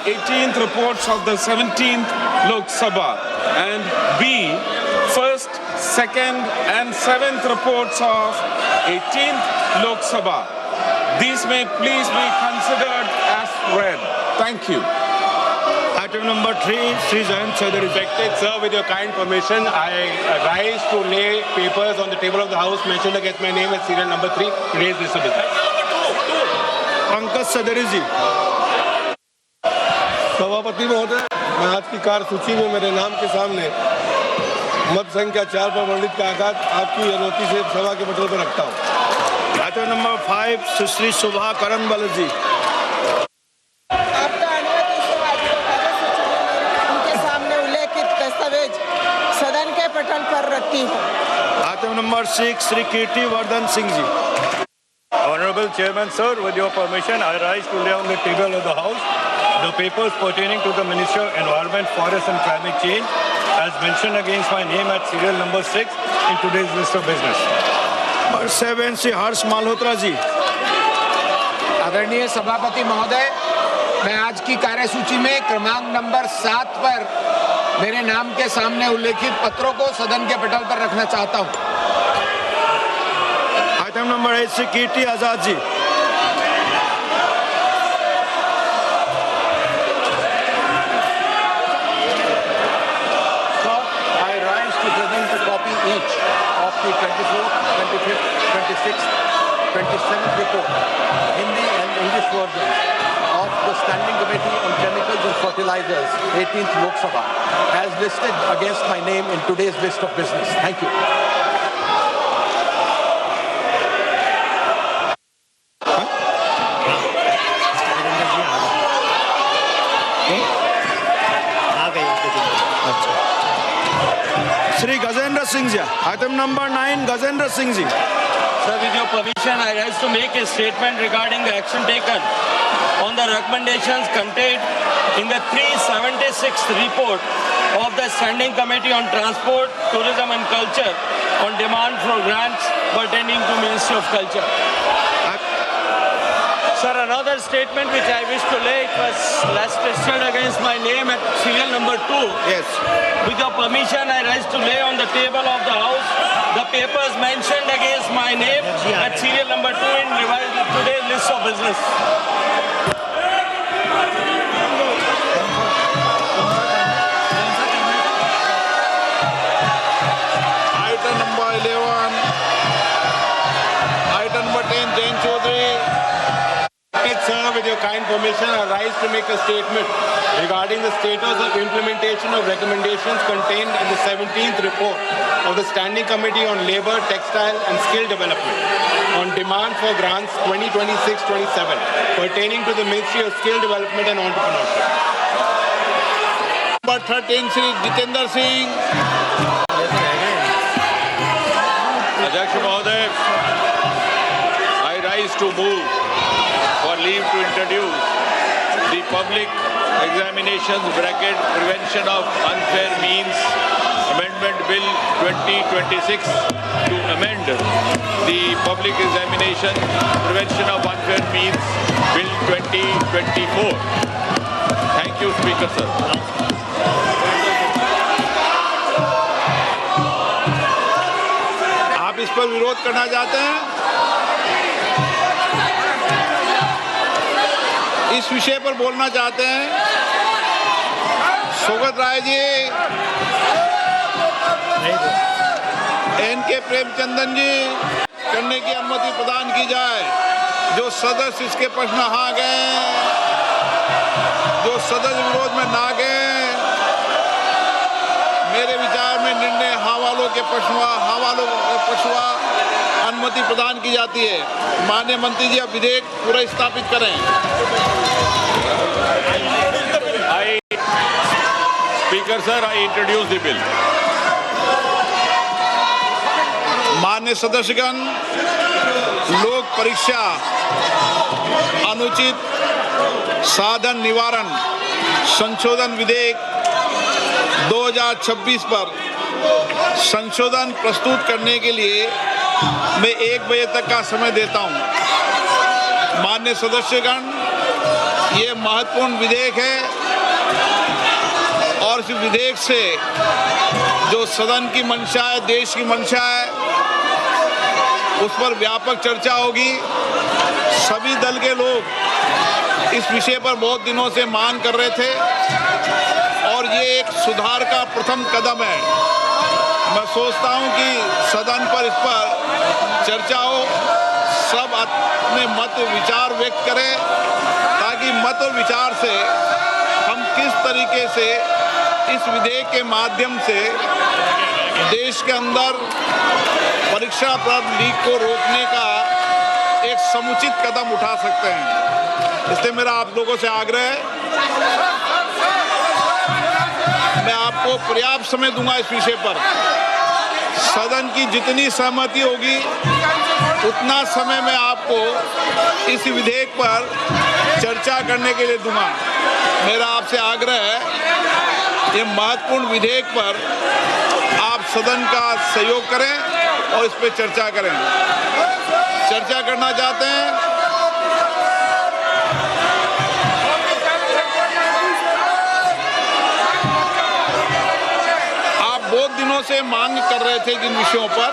18th reports of the 17th Lok Sabha, and B, first, second and 7th reports of 18th Lok Sabha. These may please be considered as read. Thank you. Item number 3, Sri Jayant Chaudhary. Sir, with your kind permission, I rise to lay papers on the table of the House mentioned against my name as serial number 3, today's list of business. Pankaj Chaudhary ji. सभापति महोदय, मैं आज की कार्यसूची में मेरे नाम के सामने मत संख्या 4 पर वर्णित कागज आपकी अनुमति से सभा के पटल पर रखता हूँ। Item number 5, Sushri Shubha Karanwal ji. आपका अनुमति से उनके सामने उल्लेखित दस्तावेज सदन के पटल पर रखती हूँ। Item number 6, Sri Kirti Vardhan Singh ji. Honorable Chairman, sir, with your permission, I rise to lay on the table of the House the papers pertaining to the Ministry of Environment, Forest and Climate Change as mentioned against my name at serial number 6 in today's list of business. Number 7, Sri Harsh Malhotra ji. आदरणीय सभापति महोदय, मैं आज की कार्यसूची में क्रमांक number 7 पर मेरे नाम के सामने उल्लेखित पत्रों को सदन के पटल पर रखना चाहता हूं। Item number 8, Sri Kirti Azad ji. Each of the 24th, 25th, 26th, 27th report, Hindi and English versions of the Standing Committee on Chemicals and Fertilizers, 18th Lok Sabha, as listed against my name in today's list of business. Thank you. Sri Gajendra Singh ji. Item number 9, Gajendra Singh ji. Sir, with your permission, I rise to make a statement regarding the action taken on the recommendations contained in the 376th report of the Standing Committee on Transport, Tourism and Culture on demand for grants pertaining to Ministry of Culture. Sir, another statement which I wish to lay, it was last tested against my name at serial number 2. Yes. With your permission, I rise to lay on the table of the House the papers mentioned against my name at serial number 2 in revised today's list of business. Item number 11, item number 10, Jayant Chaudhary. Sir, with your kind permission, I rise to make a statement regarding the status of implementation of recommendations contained in the 17th report of the Standing Committee on Labour, Textile and Skill Development on demand for grants 2026-27 pertaining to the Ministry of Skill Development and Entrepreneurship. Number 13, Sri Jitendra Singh. Adhyaksh Mahoday, I rise to move for leave to introduce the Public Examinations Prevention of Unfair Means Amendment Bill 2026 to amend the Public Examination Prevention of Unfair Means Bill 2024. Thank you, Speaker, sir. आप इस पर विरोध करना चाहते हैं? इस विषय पर बोलना चाहते हैं? सोगत राय जी, एन.के. प्रेमचंदन जी, करने की अनुमति प्रदान की जाए। जो सदस्य इसके पक्ष में हाँ गए, जो सदस्य विरोध में ना गए, मेरे विचार में निर्णय हाँ वालों के पक्ष अनुमति प्रदान की जाती है। माननीय मंत्री जी, अब विधेयक पूरा स्थापित करें। Speaker, sir, I introduce the bill. माननीय सदस्यगण, लोक परीक्षा अनुचित साधन निवारण संशोधन विधेयक 2026 पर संशोधन प्रस्तुत करने के लिए मैं 1 बजे तक का समय देता हूं। माननीय सदस्यगण, ये महत्वपूर्ण विधेयक है और इस विधेयक से जो सदन की मंशा है, देश की मंशा है, उस पर व्यापक चर्चा होगी। सभी दल के लोग इस विषय पर बहुत दिनों से मांग कर रहे थे और ये एक सुधार का प्रथम कदम है। मैं सोचता हूं कि सदन पर इस पर चर्चा हो, सब अपने मत विचार व्यक्त करें ताकि मत और विचार से हम किस तरीके से इस विधेयक के माध्यम से देश के अंदर परीक्षा प्रश्न लीक को रोकने का एक समुचित कदम उठा सकते हैं। इसलिए मेरा आप लोगों से आग्रह है, मैं आपको पर्याप्त समय दूंगा इस विषय पर। सदन की जितनी सहमति होगी उतना समय मैं आपको इस विधेयक पर चर्चा करने के लिए दूंगा। मेरा आपसे आग्रह है, ये महत्वपूर्ण विधेयक पर आप सदन का सहयोग करें और इस पर चर्चा करें। चर्चा करना चाहते हैं? आप बहुत दिनों से मांग कर रहे थे जिन विषयों पर,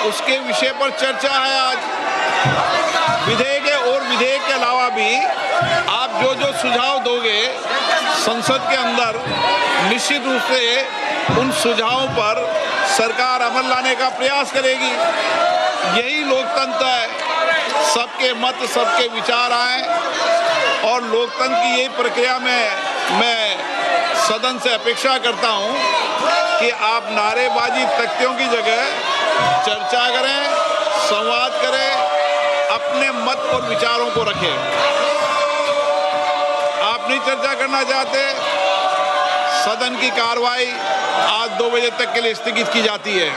उसके विषय पर चर्चा है आज। विधेयक है और विधेयक के अलावा भी आप जो जो सुझाव दोगे संसद के अंदर, निश्चित रूप से उन सुझावों पर सरकार अमल लाने का प्रयास करेगी। यही लोकतंत्र है, सबके मत सबके विचार आए और लोकतंत्र की यही प्रक्रिया में मैं सदन से अपेक्षा करता हूं कि आप नारेबाजी तख्तियों की जगह चर्चा करें, संवाद करें, अपने मत और विचारों को रखें। आप नहीं चर्चा करना चाहते, सदन की कार्रवाई आज 2 बजे तक के लिए स्थगित की जाती है।